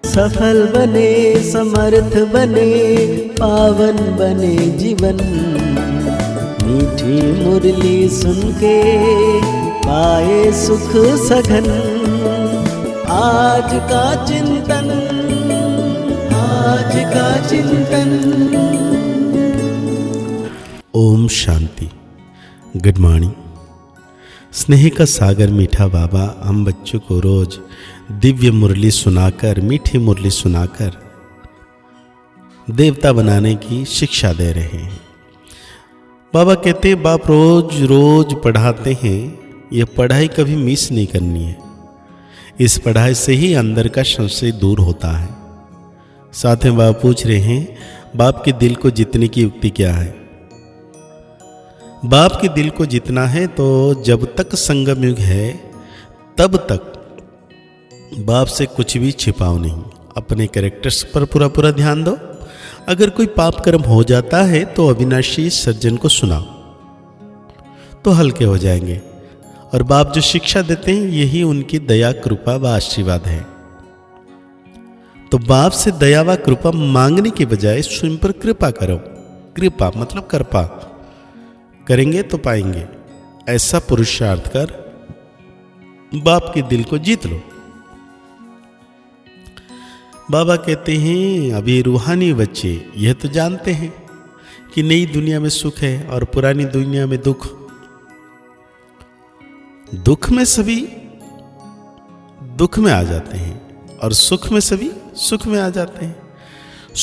सफल बने, समर्थ बने, पावन बने जीवन। मीठी मुरली सुन के पाए सुख सघन। आज का चिंतन, आज का चिंतन। ओम शांति। Good morning. स्नेह का सागर मीठा बाबा हम बच्चों को रोज दिव्य मुरली सुनाकर, मीठी मुरली सुनाकर देवता बनाने की शिक्षा दे रहे हैं। बाबा कहते हैं बाप रोज रोज पढ़ाते हैं, यह पढ़ाई कभी मिस नहीं करनी है। इस पढ़ाई से ही अंदर का संशय दूर होता है। साथ में बाबा पूछ रहे हैं बाप के दिल को जीतने की युक्ति क्या है। बाप के दिल को जीतना है तो जब तक संगम युग है तब तक बाप से कुछ भी छिपाओ नहीं। अपने कैरेक्टर्स पर पूरा पूरा ध्यान दो। अगर कोई पाप कर्म हो जाता है तो अविनाशी सज्जन को सुनाओ तो हल्के हो जाएंगे। और बाप जो शिक्षा देते हैं यही उनकी दया, कृपा व आशीर्वाद है। तो बाप से दया व कृपा मांगने के बजाय स्वयं पर कृपा करो। कृपा मतलब कृपा करेंगे तो पाएंगे। ऐसा पुरुषार्थ कर बाप के दिल को जीत लो। बाबा कहते हैं अभी रूहानी बच्चे यह तो जानते हैं कि नई दुनिया में सुख है और पुरानी दुनिया में दुख। दुख में सभी दुख में आ जाते हैं और सुख में सभी सुख में आ जाते हैं।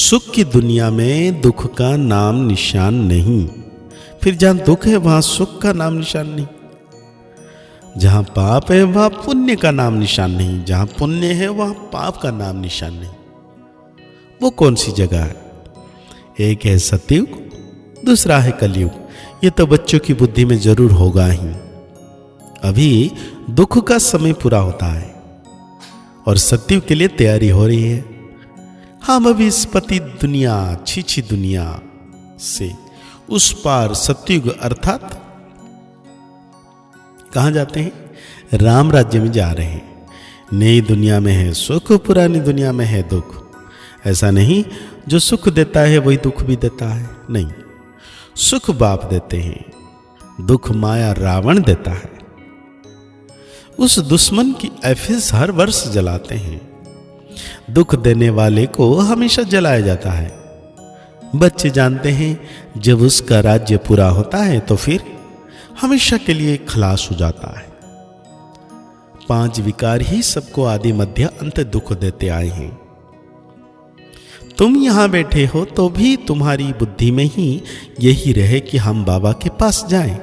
सुख की दुनिया में दुख का नाम निशान नहीं। फिर जहां दुख है वहां सुख का नाम निशान नहीं। जहां पाप है वहां पुण्य का नाम निशान नहीं। जहां पुण्य है वहां पाप का नाम निशान नहीं। वो कौन सी जगह है? एक है सतयुग, दूसरा है कलयुग। ये तो बच्चों की बुद्धि में जरूर होगा ही। अभी दुख का समय पूरा होता है और सतयुग के लिए तैयारी हो रही है। हम अभी इस पति दुनिया, छीछी दुनिया से उस पार सतयुग अर्थात कहां जाते हैं? राम राज्य में जा रहे हैं। नई दुनिया में है सुख, पुरानी दुनिया में है दुख। ऐसा नहीं जो सुख देता है वही दुख भी देता है, नहीं। सुख बाप देते हैं, दुख माया रावण देता है। उस दुश्मन की एफिस हर वर्ष जलाते हैं। दुख देने वाले को हमेशा जलाया जाता है। बच्चे जानते हैं जब उसका राज्य पूरा होता है तो फिर हमेशा के लिए खलास हो जाता है। 5 विकार ही सबको आदि मध्य अंत दुख देते आए हैं। तुम यहां बैठे हो तो भी तुम्हारी बुद्धि में ही यही रहे कि हम बाबा के पास जाएं।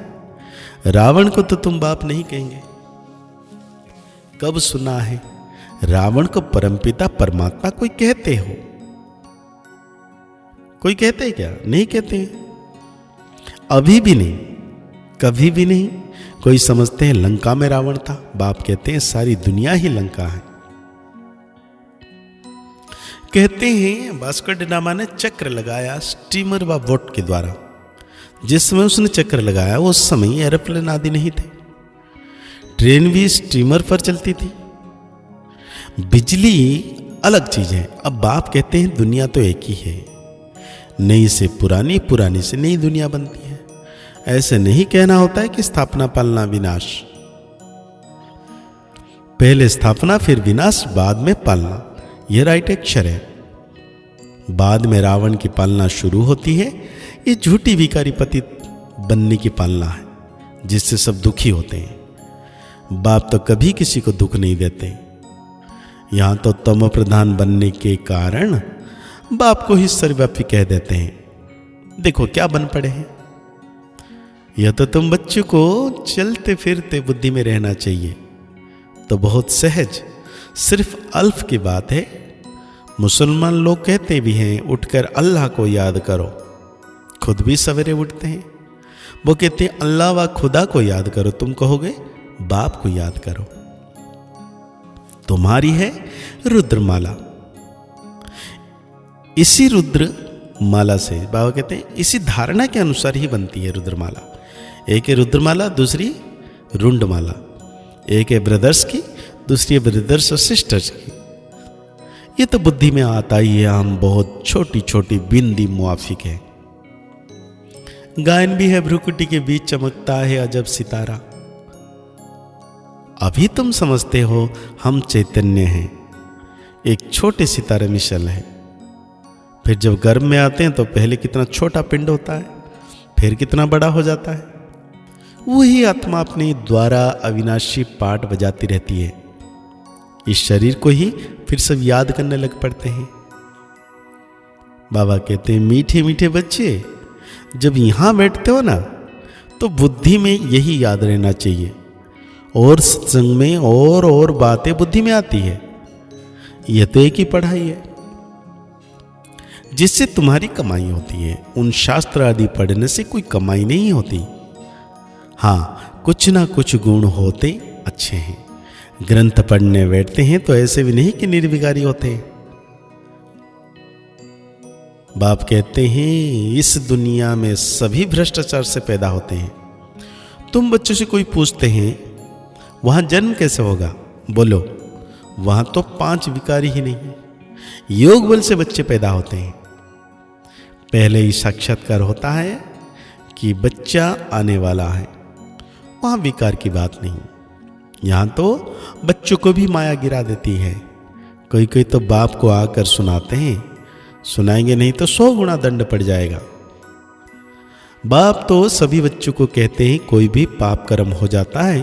रावण को तो तुम बाप नहीं कहेंगे। कब सुना है रावण को परमपिता परमात्मा कोई कहते हो? कोई कहते हैं क्या? नहीं कहते हैं। अभी भी नहीं, कभी भी नहीं। कोई समझते हैं लंका में रावण था। बाप कहते हैं सारी दुनिया ही लंका है। कहते हैं भास्कर डिनामा ने चक्र लगाया स्टीमर व बोट के द्वारा। जिस समय उसने चक्र लगाया उस समय एरोप्लेन आदि नहीं थे। ट्रेन भी स्टीमर पर चलती थी। बिजली अलग चीज है। अब बाप कहते हैं दुनिया तो एक ही है। नई से पुरानी, पुरानी से नई दुनिया बनती है। ऐसे नहीं कहना होता है कि स्थापना पालना विनाश। पहले स्थापना फिर विनाश, बाद में पालना। यह राइट अक्षर है। बाद में रावण की पालना शुरू होती है। ये झूठी विकारी पति बनने की पालना है जिससे सब दुखी होते हैं। बाप तो कभी किसी को दुख नहीं देते। यहां तो तम प्रधान बनने के कारण बाप को ही सर्वव्यापी कह देते हैं। देखो क्या बन पड़े हैं। यह तो तुम बच्चों को चलते फिरते बुद्धि में रहना चाहिए। तो बहुत सहज, सिर्फ अल्फ की बात है। मुसलमान लोग कहते भी हैं उठकर अल्लाह को याद करो। खुद भी सवेरे उठते हैं। वो कहते हैं अल्लाह व खुदा को याद करो। तुम कहोगे बाप को याद करो। तुम्हारी है रुद्रमाला। इसी रुद्र माला से बाबा कहते हैं इसी धारणा के अनुसार ही बनती है रुद्रमाला। एक है रुद्रमाला, दूसरी रुंडमाला। एक है ब्रदर्स की, दूसरी है ब्रदर्स और सिस्टर्स की। ये तो बुद्धि में आता ही है, हम बहुत छोटी छोटी बिंदी मुआफिक है। गायन भी है, भ्रुकुटी के बीच चमकता है अजब सितारा। अभी तुम समझते हो हम चैतन्य हैं, एक छोटे सितारे मिशल है। फिर जब गर्भ में आते हैं तो पहले कितना छोटा पिंड होता है, फिर कितना बड़ा हो जाता है। वही आत्मा अपने द्वारा अविनाशी पाठ बजाती रहती है। इस शरीर को ही फिर सब याद करने लग पड़ते हैं। बाबा कहते हैं मीठे मीठे बच्चे, जब यहां बैठते हो ना तो बुद्धि में यही याद रहना चाहिए, और सत्संग में और बातें बुद्धि में आती है। यह तो एक ही पढ़ाई है जिससे तुम्हारी कमाई होती है। उन शास्त्र आदि पढ़ने से कोई कमाई नहीं होती। हाँ, कुछ ना कुछ गुण होते अच्छे हैं। ग्रंथ पढ़ने बैठते हैं तो ऐसे भी नहीं कि निर्विकारी होते हैं। बाप कहते हैं इस दुनिया में सभी भ्रष्टाचार से पैदा होते हैं। तुम बच्चों से कोई पूछते हैं वहां जन्म कैसे होगा, बोलो वहां तो 5 विकारी ही नहीं, योग बल से बच्चे पैदा होते हैं। पहले ही साक्षात्कार होता है कि बच्चा आने वाला है, वहां विकार की बात नहीं। यहां तो बच्चों को भी माया गिरा देती है। कोई कोई तो बाप को आकर सुनाते हैं, सुनाएंगे नहीं तो 100 गुना दंड पड़ जाएगा। बाप तो सभी बच्चों को कहते हैं कोई भी पाप कर्म हो जाता है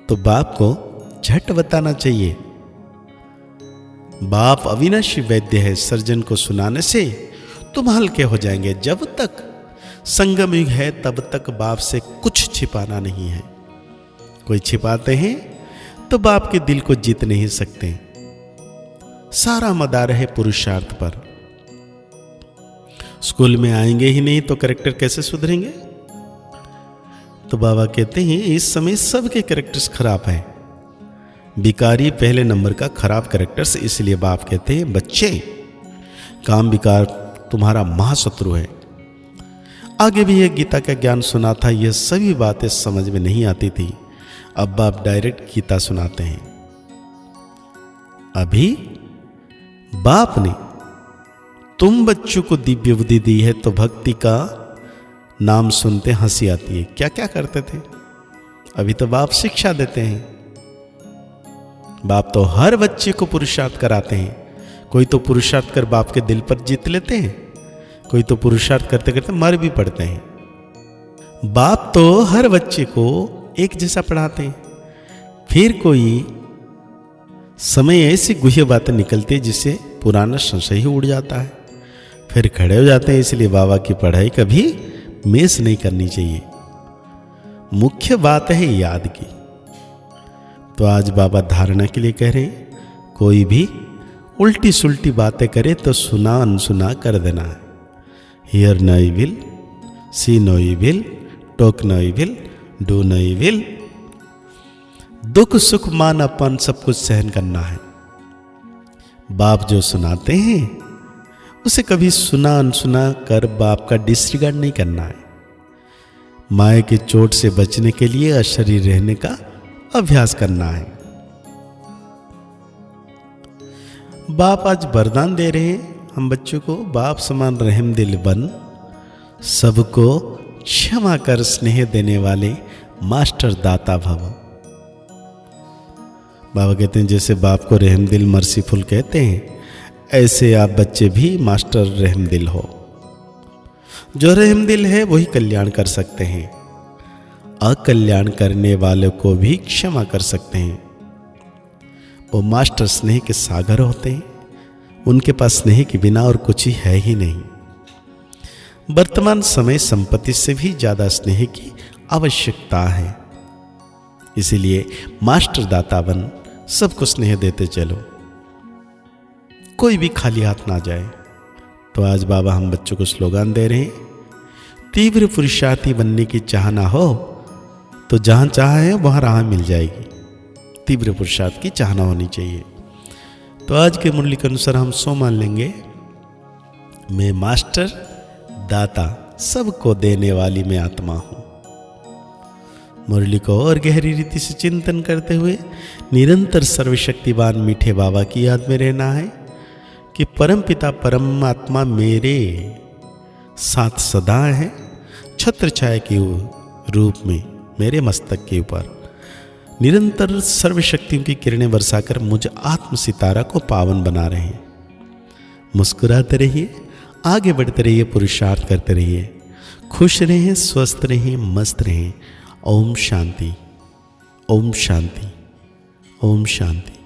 तो बाप को झट बताना चाहिए। बाप अविनाशी वैद्य है, सर्जन को सुनाने से तुम हल्के हो जाएंगे। जब तक संगम युग है तब तक बाप से कुछ छिपाना नहीं है। कोई छिपाते हैं तो बाप के दिल को जीत नहीं सकते। सारा मदार है पुरुषार्थ पर। स्कूल में आएंगे ही नहीं तो कैरेक्टर कैसे सुधरेंगे? तो बाबा कहते हैं इस समय सबके कैरेक्टर्स खराब हैं। बिकारी पहले नंबर का खराब कैरेक्टर्स, इसलिए बाप कहते हैं बच्चे काम विकार तुम्हारा महाशत्रु है। आगे भी एक गीता का ज्ञान सुना था, यह सभी बातें समझ में नहीं आती थी। अब बाप डायरेक्ट गीता सुनाते हैं। अभी बाप ने तुम बच्चों को दिव्य बुद्धि दी है तो भक्ति का नाम सुनते हंसी आती है। क्या क्या करते थे? अभी तो बाप शिक्षा देते हैं। बाप तो हर बच्चे को पुरुषार्थ कराते हैं। कोई तो पुरुषार्थ कर बाप के दिल पर जीत लेते हैं, कोई तो पुरुषार्थ करते करते मर भी पड़ते हैं। बाप तो हर बच्चे को एक जैसा पढ़ाते हैं। फिर कोई समय ऐसी गुह्य बातें निकलती है जिससे पुराना संशय ही उड़ जाता है, फिर खड़े हो जाते हैं। इसलिए बाबा की पढ़ाई कभी मिस नहीं करनी चाहिए। मुख्य बात है याद की। तो आज बाबा धारणा के लिए कह रहे हैं, कोई भी उल्टी सुल्टी बातें करे तो सुना अनसुना कर देना है। Hear no evil, see no evil, talk no evil, do no evil. दुख सुख मान अपन सब कुछ सहन करना है। बाप जो सुनाते हैं उसे कभी सुना अनसुना कर बाप का डिसरिगार्ड नहीं करना है। माया की चोट से बचने के लिए अशरीर रहने का अभ्यास करना है। बाप आज वरदान दे रहे हैं हम बच्चों को, बाप समान रहम दिल बन, सबको क्षमा कर स्नेह देने वाले मास्टर दाता भव। बाबा कहते हैं जैसे बाप को रहम दिल मर्सीफुल कहते हैं, ऐसे आप बच्चे भी मास्टर रहम दिल हो। जो रहम दिल है वही कल्याण कर सकते हैं, अकल्याण करने वालों को भी क्षमा कर सकते हैं। वो मास्टर स्नेह के सागर होते हैं। उनके पास स्नेह के बिना और कुछ ही है ही नहीं। वर्तमान समय संपत्ति से भी ज्यादा स्नेह की आवश्यकता है। इसीलिए मास्टर दाता बन सबको स्नेह देते चलो, कोई भी खाली हाथ ना जाए। तो आज बाबा हम बच्चों को स्लोगन दे रहे हैं, तीव्र पुरुषार्थी बनने की चाह ना हो तो जहां चाह है वहां राह मिल जाएगी। तीव्र पुरुषार्थ की चाहना होनी चाहिए। तो आज के मुरली के अनुसार हम सो मान लेंगे, मैं मास्टर दाता सबको देने वाली मैं आत्मा हूं। मुरली को और गहरी रीति से चिंतन करते हुए निरंतर सर्वशक्तिवान मीठे बाबा की याद में रहना है। कि परमपिता परमात्मा मेरे साथ सदा है, छत्र छाया के रूप में मेरे मस्तक के ऊपर निरंतर सर्वशक्तियों की किरणें बरसाकर मुझ आत्म सितारा को पावन बना रहे हैं। मुस्कुराते रहिए, आगे बढ़ते रहिए, पुरुषार्थ करते रहिए, खुश रहें, स्वस्थ रहें, मस्त रहें। ओम शांति, ओम शांति, ओम शांति।